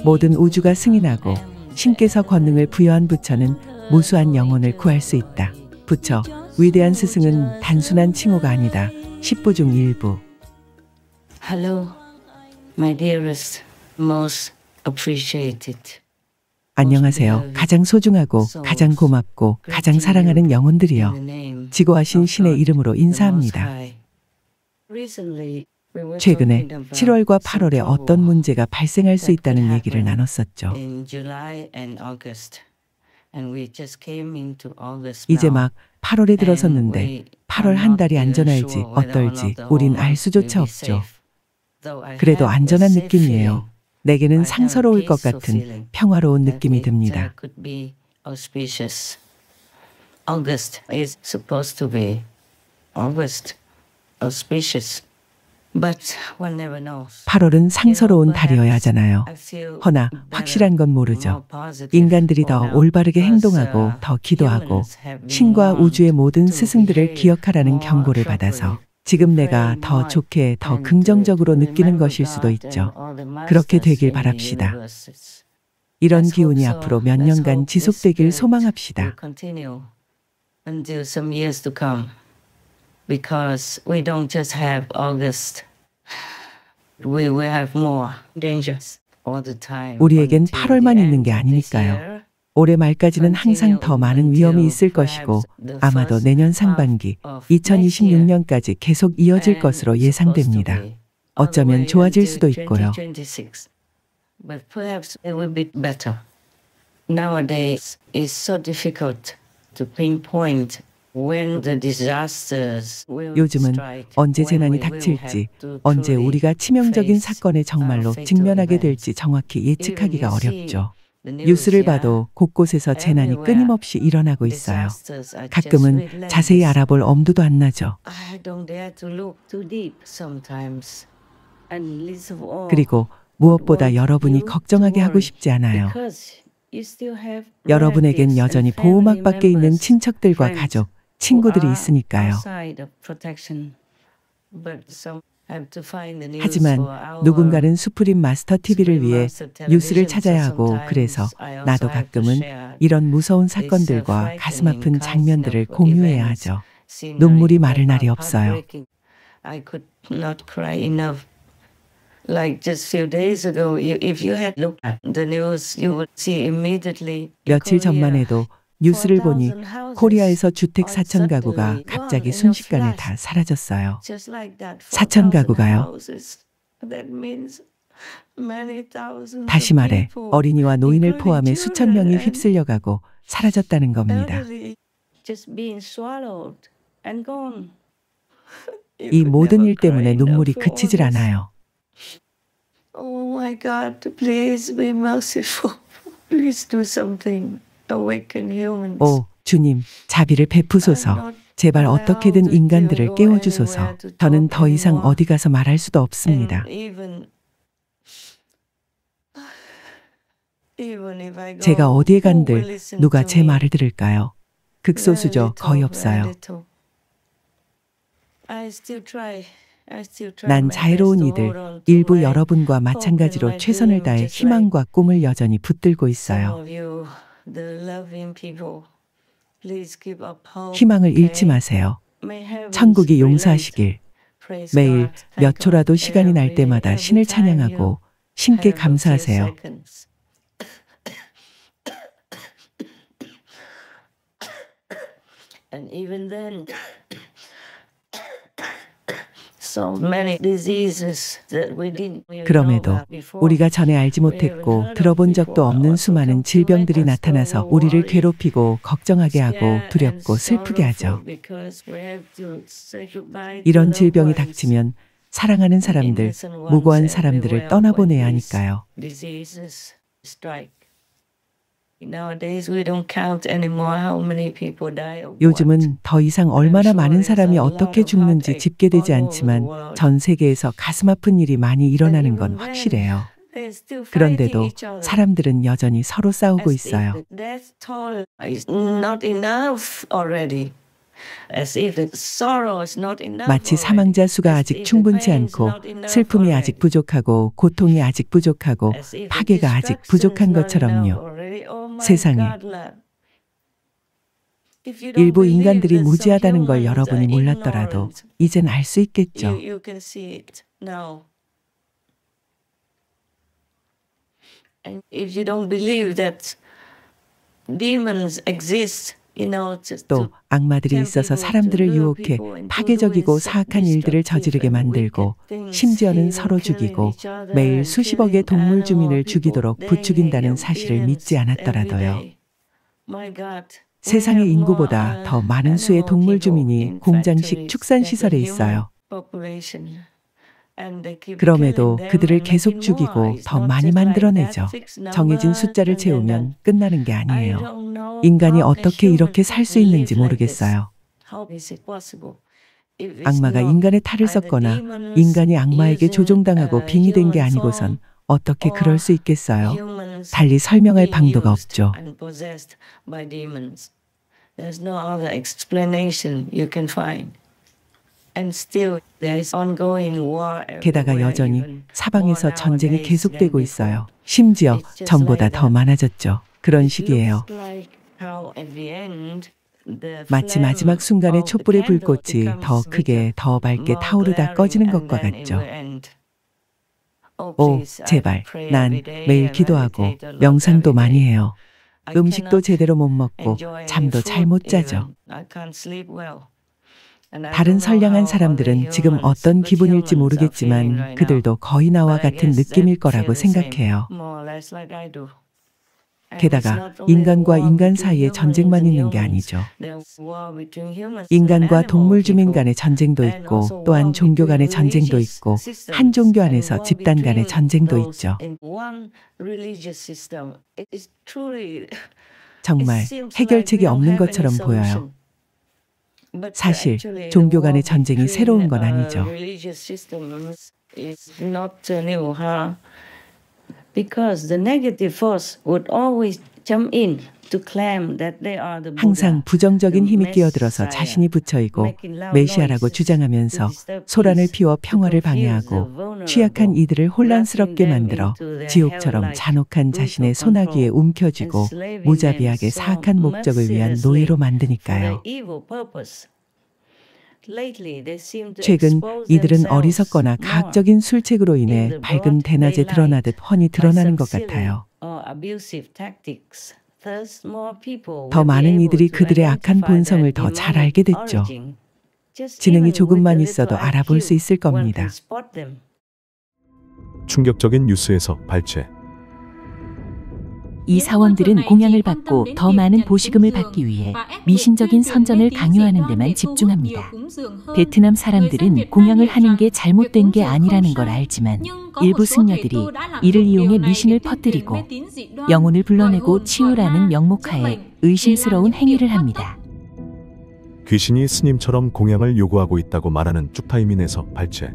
모든 우주가 승인하고 신께서 권능을 부여한 부처는 무수한 영혼을 구할 수 있다. 부처, 위대한 스승은 단순한 칭호가 아니다. 10부 중 일부. Hello, my dearest, most appreciated. 안녕하세요. 가장 소중하고 가장 고맙고 가장 사랑하는 영혼들이여. 지고하신 신의 이름으로 인사합니다. 최근에 7월과 8월에 어떤 문제가 발생할 수 있다는 얘기를 나눴었죠. 이제 막 8월에 들어섰는데 8월 한 달이 안전할지 어떨지 우린 알 수조차 없죠. 그래도 안전한 느낌이에요. 내게는 상서로울 것 같은 평화로운 느낌이 듭니다. August is supposed to be August, auspicious. But one never knows. 8월은 상서로운 달이어야 하잖아요. 허나 확실한 건 모르죠. 인간들이 더 올바르게 행동하고 더 기도하고 신과 우주의 모든 스승들을 기억하라는 경고를 받아서 지금 내가 더 좋게 더 긍정적으로 느끼는 것일 수도 있죠. 그렇게 되길 바랍시다. 이런 기운이 앞으로 몇 년간 지속되길 소망합시다. Until some years to come, because we don't just have August, we will have more dangers all the time. 우리에겐 8월만 있는 게 아니니까요. 올해 말까지는 항상 더 많은 위험이 있을 것이고 아마도 내년 상반기 2026년까지 계속 이어질 것으로 예상됩니다. 어쩌면 좋아질 수도 있고요. But perhaps it will be better. Nowadays, it's so difficult to pinpoint when the disasters will 요즘은 strike, 언제 when 재난이 we will 닥칠지, have to 언제 truly 우리가 치명적인 face 사건에 정말로 our fatal 직면하게 events. 될지 정확히 예측하기가 Even you 어렵죠. see the news, 뉴스를 yeah? 봐도 곳곳에서 재난이 Everywhere 끊임없이 일어나고 있어요. disasters are just 가끔은 relentless. 자세히 알아볼 엄두도 안 나죠. I don't dare to look too deep sometimes. And least of all, 그리고 무엇보다 여러분이 걱정하게 하고 싶지 않아요. because you still have 여러분에겐 relatives 여전히 and family 보호막 밖에 있는 members, 친척들과 friends 가족, who 친구들이 are 있으니까요. outside of protection. But some have to find the news 하지만 for our 누군가는 수프림 마스터 TV를 위해 Supreme Master 뉴스를 Television, 찾아야 so 하고 sometimes 그래서 I also 나도 have to 가끔은 share 이런 무서운 these 사건들과 가슴 아픈 frightening kind 장면들을 of 공유해야 events, 하죠. scenery 눈물이 that 마를 날이 are 없어요. heartbreaking. I could not cry enough. Like just few days ago, if you had looked at the news, you would see immediately in 며칠 전만 Korea, 해도 뉴스를 보니 4,000 houses 코리아에서 주택 are 4천 가구가 suddenly 갑자기 gone in a 순식간에 flash. 다 사라졌어요. Just like that, 4,000 4,000 가구가요. houses. That means many thousands 다시 of 말해 people, 어린이와 노인을 including 포함해 수천 명이 children and 휩쓸려가고 사라졌다는 겁니다. elderly, just being swallowed and gone. You 이 could 모든 never 일 때문에 cry enough 눈물이 for all 그치질 this. 않아요. Oh my God, please be merciful. Please do something. Awaken humans. 오, 주님, 자비를 베푸소서. 제발 어떻게든 인간들을 깨워주소서. 저는 더 이상 어디 가서 말할 수도 없습니다. 제가 어디에 간들 누가 제 말을 들을까요? 극소수죠. 거의 없어요. 난 자애로운 이들, 일부 여러분과 마찬가지로 최선을 다해 희망과 꿈을 여전히 붙들고 있어요. 희망을 잃지 마세요. 천국이 용서하시길. 매일 몇 초라도 시간이 날 때마다 신을 찬양하고 신께 감사하세요. 그럼에도 우리가 전에 알지 못했고 들어본 적도 없는 수많은 질병들이 나타나서 우리를 괴롭히고 걱정하게 하고 두렵고 슬프게 하죠. 이런 질병이 닥치면 사랑하는 사람들, 무고한 사람들을 떠나보내야 하니까요. 요즘은 더 이상 얼마나 많은 사람이 어떻게 죽는지 집계되지 않지만 전 세계에서 가슴 아픈 일이 많이 일어나는 건 확실해요. 그런데도 사람들은 여전히 서로 싸우고 있어요. 마치 사망자 수가 아직 충분치 않고 슬픔이 아직 부족하고 고통이 아직 부족하고 파괴가 아직 부족한 것처럼요. 세상에 일부 인간들이 무지하다는 걸 여러분이 몰랐더라도 이젠 알 수 있겠죠. 또 악마들이 있어서 사람들을 유혹해 파괴적이고 사악한 일들을 저지르게 만들고 심지어는 서로 죽이고 매일 수십억의 동물 주민을 죽이도록 부추긴다는 사실을 믿지 않았더라도요. 세상의 인구보다 더 많은 수의 동물 주민이 공장식 축산시설에 있어요. 그럼에도 그들을 계속 죽이고 더 많이 만들어내죠. 정해진 숫자를 채우면 끝나는 게 아니에요. 인간이 어떻게 이렇게 살 수 있는지 모르겠어요. 악마가 인간의 탈을 썼거나 인간이 악마에게 조종당하고 빙의된 게 아니고선 어떻게 그럴 수 있겠어요? 달리 설명할 방도가 없죠. 게다가 여전히 사방에서 전쟁이 계속되고 있어요. 심지어 전보다 더 많아졌죠. 그런 시기예요. 마치 마지막 순간에 촛불의 불꽃이 더 크게 더 밝게 타오르다 꺼지는 것과 같죠. 오, 제발. 난 매일 기도하고 명상도 많이 해요. 음식도 제대로 못 먹고 잠도 잘 못 자죠. 다른 선량한 사람들은 지금 어떤 기분일지 모르겠지만 그들도 거의 나와 같은 느낌일 거라고 생각해요. 게다가 인간과 인간 사이에 전쟁만 있는 게 아니죠. 인간과 동물 주민 간의 전쟁도 있고 또한 종교 간의 전쟁도 있고 한 종교 안에서 집단 간의 전쟁도 있죠. 정말 해결책이 없는 것처럼 보여요. 사실 종교 간의 전쟁이 새로운 건 아니죠. 항상 부정적인 힘이 끼어들어서 자신이 부처이고 메시아라고 주장하면서 소란을 피워 평화를 방해하고 취약한 이들을 혼란스럽게 만들어 지옥처럼 잔혹한 자신의 소나기에 움켜쥐고 무자비하게 사악한 목적을 위한 노예로 만드니까요. 최근 이들은 어리석거나 가학적인 술책으로 인해 밝은 대낮에 드러나듯 훤히 드러나는 것 같아요. 더 많은 이들이 그들의 악한 본성을 더 잘 알게 됐죠. 지능이 조금만 있어도 알아볼 수 있을 겁니다. 충격적인 뉴스에서 발췌. 이 사원들은 공양을 받고 더 많은 보시금을 받기 위해 미신적인 선전을 강요하는 데만 집중합니다. 베트남 사람들은 공양을 하는 게 잘못된 게 아니라는 걸 알지만 일부 승려들이 이를 이용해 미신을 퍼뜨리고 영혼을 불러내고 치유라는 명목하에 의심스러운 행위를 합니다. 귀신이 스님처럼 공양을 요구하고 있다고 말하는 쪽타이민에서 발췌.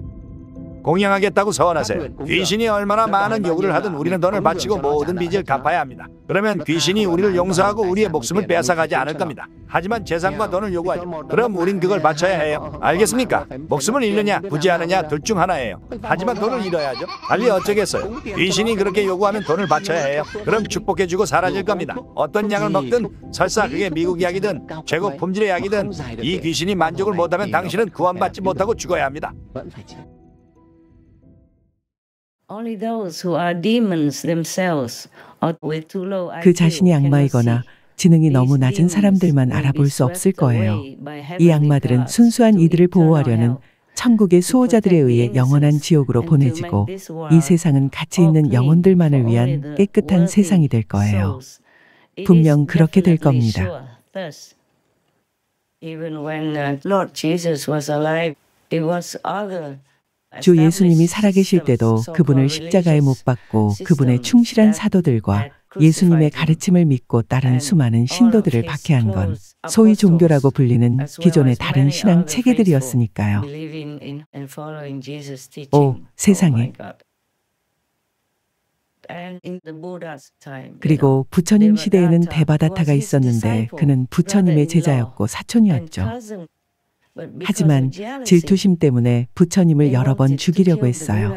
공양하겠다고 서원하세요. 귀신이 얼마나 많은 요구를 하든 우리는 돈을 바치고 모든 빚을 갚아야 합니다. 그러면 귀신이 우리를 용서하고 우리의 목숨을 빼앗아가지 않을 겁니다. 하지만 재산과 돈을 요구하죠. 그럼 우린 그걸 바쳐야 해요. 알겠습니까? 목숨을 잃느냐 부지하느냐 둘 중 하나예요. 하지만 돈을 잃어야죠. 달리 어쩌겠어요. 귀신이 그렇게 요구하면 돈을 바쳐야 해요. 그럼 축복해주고 사라질 겁니다. 어떤 약을 먹든 설사 그게 미국 약이든 최고 품질의 약이든 이 귀신이 만족을 못하면 당신은 구원받지 못하고 죽어야 합니다. 그 자신이 악마이거나 지능이 너무 낮은 사람들만 알아볼 수 없을 거예요. 이 악마들은 순수한 이들을 보호하려는 천국의 수호자들에 의해 영원한 지옥으로 보내지고 이 세상은 가치 있는 영혼들만을 위한 깨끗한 세상이 될 거예요. 분명 그렇게 될 겁니다. 주 예수님이 살아계실 때도 그분을 십자가에 못 박고 그분의 충실한 사도들과 예수님의 가르침을 믿고 따른 수많은 신도들을 박해한 건 소위 종교라고 불리는 기존의 다른 신앙 체계들이었으니까요. 오, 세상에. 그리고 부처님 시대에는 데바다타가 있었는데 그는 부처님의 제자였고 사촌이었죠. 하지만 질투심 때문에 부처님을 여러 번 죽이려고 했어요.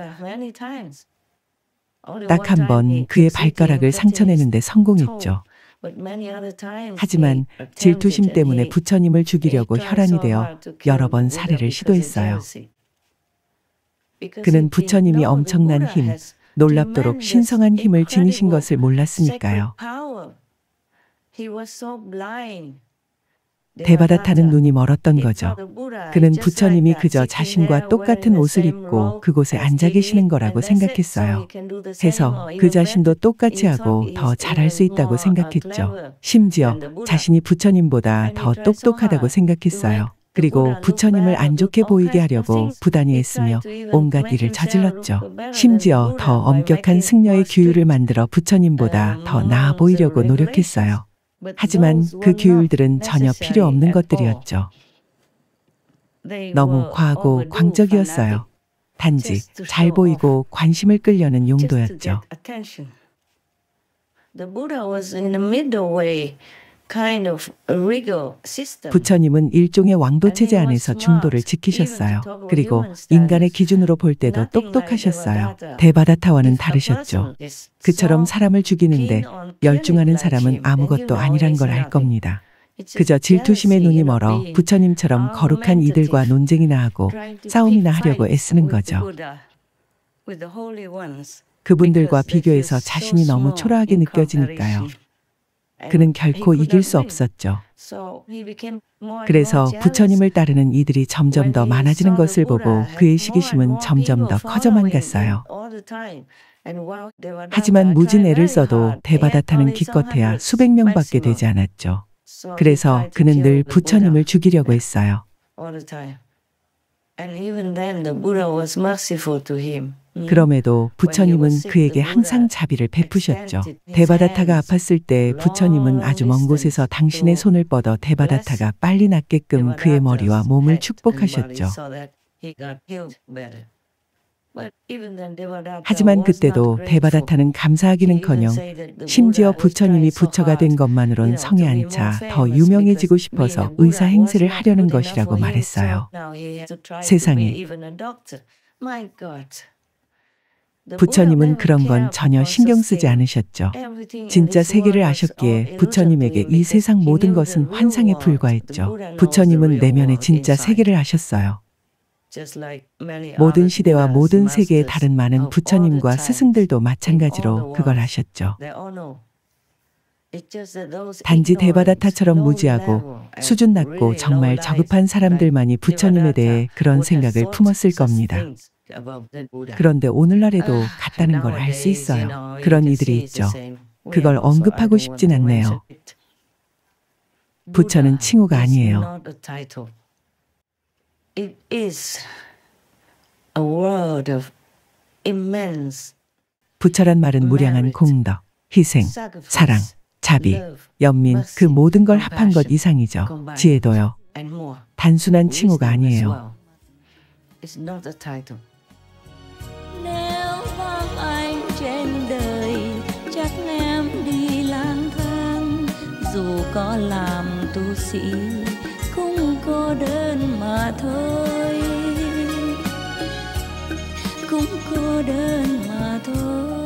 딱 한 번 그의 발가락을 상처내는데 성공했죠. 하지만 질투심 때문에 부처님을 죽이려고 혈안이 되어 여러 번 살해를 시도했어요. 그는 부처님이 엄청난 힘, 놀랍도록 신성한 힘을 지니신 것을 몰랐으니까요. 데바다타는 눈이 멀었던 거죠. 그는 부처님이 그저 자신과 똑같은 옷을 입고 그곳에 앉아 계시는 거라고 생각했어요. 해서 그 자신도 똑같이 하고 더 잘할 수 있다고 생각했죠. 심지어 자신이 부처님보다 더 똑똑하다고 생각했어요. 그리고 부처님을 안 좋게 보이게 하려고 부단히 했으며 온갖 일을 저질렀죠. 심지어 더 엄격한 승려의 규율을 만들어 부처님보다 더 나아 보이려고 노력했어요. 하지만 그 규율들은 전혀 필요 없는 것들이었죠. 너무 과하고 광적이었어요. 단지 잘 보이고 관심을 끌려는 용도였죠. 부처님은 일종의 왕도 체제 안에서 중도를 지키셨어요. 그리고 인간의 기준으로 볼 때도 똑똑하셨어요. 데바다타와는 다르셨죠. 그처럼 사람을 죽이는데 열중하는 사람은 아무것도 아니란 걸 알 겁니다. 그저 질투심에 눈이 멀어 부처님처럼 거룩한 이들과 논쟁이나 하고 싸움이나 하려고 애쓰는 거죠. 그분들과 비교해서 자신이 너무 초라하게 느껴지니까요. 그는 결코 이길 수 없었죠. 그래서 부처님을 따르는 이들이 점점 더 많아지는 것을 보고 그의 시기심은 점점 더 커져만 갔어요. 하지만 무진 애를 써도 데바다타는 기껏해야 수백 명밖에 되지 않았죠. 그래서 그는 늘 부처님을 죽이려고 했어요. 그럼에도 부처님은 그에게 항상 자비를 베푸셨죠. 데바다타가 아팠을 때 부처님은 아주 먼 곳에서 당신의 손을 뻗어 데바다타가 빨리 낫게끔 그의 머리와 몸을 축복하셨죠. 하지만 그때도 데바다타는 감사하기는커녕 심지어 부처님이 부처가 된 것만으론 성에 안 차 더 유명해지고 싶어서 의사 행세를 하려는 것이라고 말했어요. 세상에. 부처님은 그런 건 전혀 신경 쓰지 않으셨죠. 진짜 세계를 아셨기에 부처님에게 이 세상 모든 것은 환상에 불과했죠. 부처님은 내면의 진짜 세계를 아셨어요. 모든 시대와 모든 세계의 다른 많은 부처님과 스승들도 마찬가지로 그걸 아셨죠. 단지 데바다타처럼 무지하고 수준 낮고 정말 저급한 사람들만이 부처님에 대해 그런 생각을 품었을 겁니다. 그런데 오늘날에도 같다는 걸 알 수 있어요. 그런 이들이 있죠. 그걸 언급하고 싶진 않네요. 부처는 칭호가 아니에요. 부처란 말은 무량한 공덕, 희생, 사랑, 자비, 연민 그 모든 걸 합한 것 이상이죠. 지혜도요. 단순한 칭호가 아니에요. Nếu vắng anh trên đời chắc em đi lang thang, dù có làm tu sĩ cũng cô đơn mà thôi, cũng cô đơn mà thôi.